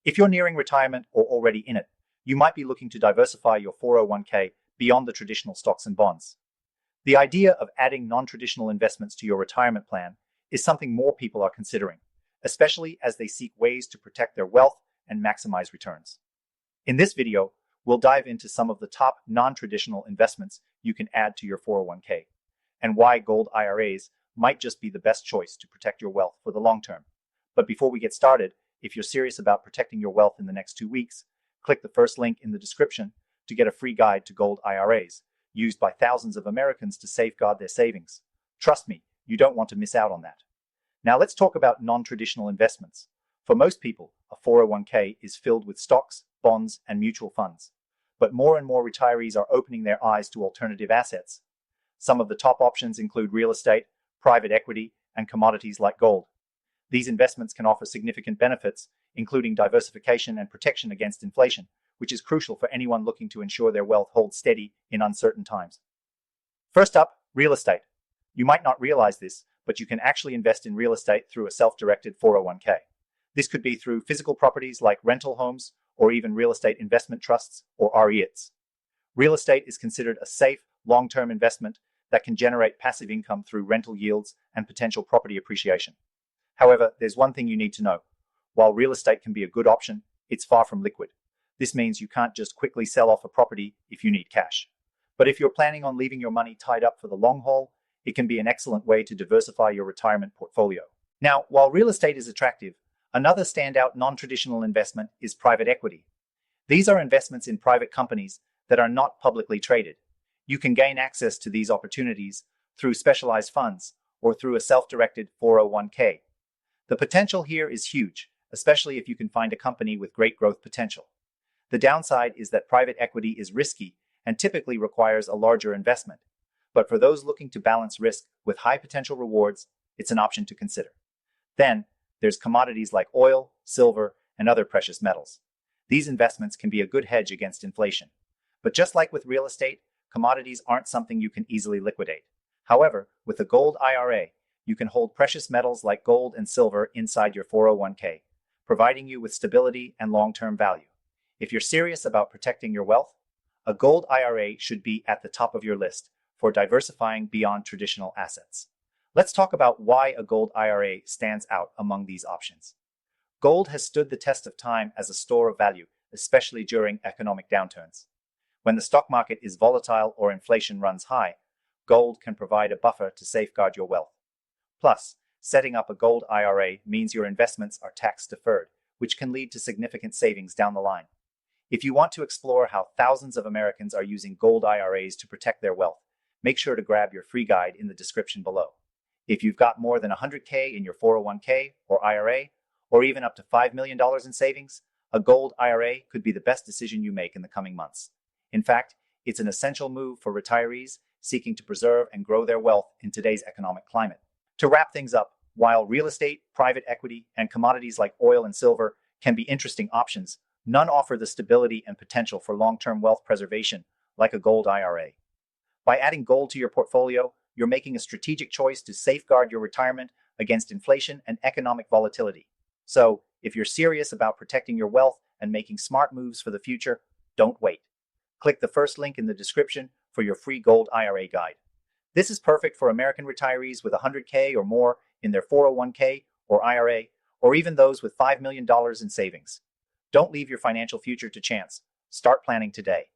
If you're nearing retirement or already in it, you might be looking to diversify your 401k beyond the traditional stocks and bonds. The idea of adding non-traditional investments to your retirement plan is something more people are considering, especially as they seek ways to protect their wealth and maximize returns. In this video, we'll dive into some of the top non-traditional investments you can add to your 401k and why gold IRAs might just be the best choice to protect your wealth for the long term. But before we get started, if you're serious about protecting your wealth in the next 2 weeks, click the first link in the description to get a free guide to gold IRAs, used by thousands of Americans to safeguard their savings. Trust me, you don't want to miss out on that. Now let's talk about non-traditional investments. For most people, a 401k is filled with stocks, bonds, and mutual funds. But more and more retirees are opening their eyes to alternative assets. Some of the top options include real estate, private equity, and commodities like gold. These investments can offer significant benefits, including diversification and protection against inflation, which is crucial for anyone looking to ensure their wealth holds steady in uncertain times. First up, real estate. You might not realize this, but you can actually invest in real estate through a self-directed 401k. This could be through physical properties like rental homes or even real estate investment trusts or REITs. Real estate is considered a safe, long-term investment that can generate passive income through rental yields and potential property appreciation. However, there's one thing you need to know. While real estate can be a good option, it's far from liquid. This means you can't just quickly sell off a property if you need cash. But if you're planning on leaving your money tied up for the long haul, it can be an excellent way to diversify your retirement portfolio. Now, while real estate is attractive, another standout non-traditional investment is private equity. These are investments in private companies that are not publicly traded. You can gain access to these opportunities through specialized funds or through a self-directed 401k. The potential here is huge, especially if you can find a company with great growth potential. The downside is that private equity is risky and typically requires a larger investment. But for those looking to balance risk with high potential rewards, it's an option to consider. Then, there's commodities like oil, silver, and other precious metals. These investments can be a good hedge against inflation. But just like with real estate, commodities aren't something you can easily liquidate. However, with a gold IRA, you can hold precious metals like gold and silver inside your 401k, providing you with stability and long-term value. If you're serious about protecting your wealth, a gold IRA should be at the top of your list for diversifying beyond traditional assets. Let's talk about why a gold IRA stands out among these options. Gold has stood the test of time as a store of value, especially during economic downturns. When the stock market is volatile or inflation runs high, gold can provide a buffer to safeguard your wealth. Plus, setting up a gold IRA means your investments are tax deferred, which can lead to significant savings down the line. If you want to explore how thousands of Americans are using gold IRAs to protect their wealth, make sure to grab your free guide in the description below. If you've got more than 100k in your 401k or IRA, or even up to $5 million in savings, a gold IRA could be the best decision you make in the coming months. In fact, it's an essential move for retirees seeking to preserve and grow their wealth in today's economic climate. To wrap things up, while real estate, private equity, and commodities like oil and silver can be interesting options, none offer the stability and potential for long-term wealth preservation like a gold IRA. By adding gold to your portfolio, you're making a strategic choice to safeguard your retirement against inflation and economic volatility. So, if you're serious about protecting your wealth and making smart moves for the future, don't wait. Click the first link in the description for your free gold IRA guide. This is perfect for American retirees with 100k or more in their 401k or IRA, or even those with $5 million in savings. Don't leave your financial future to chance. Start planning today.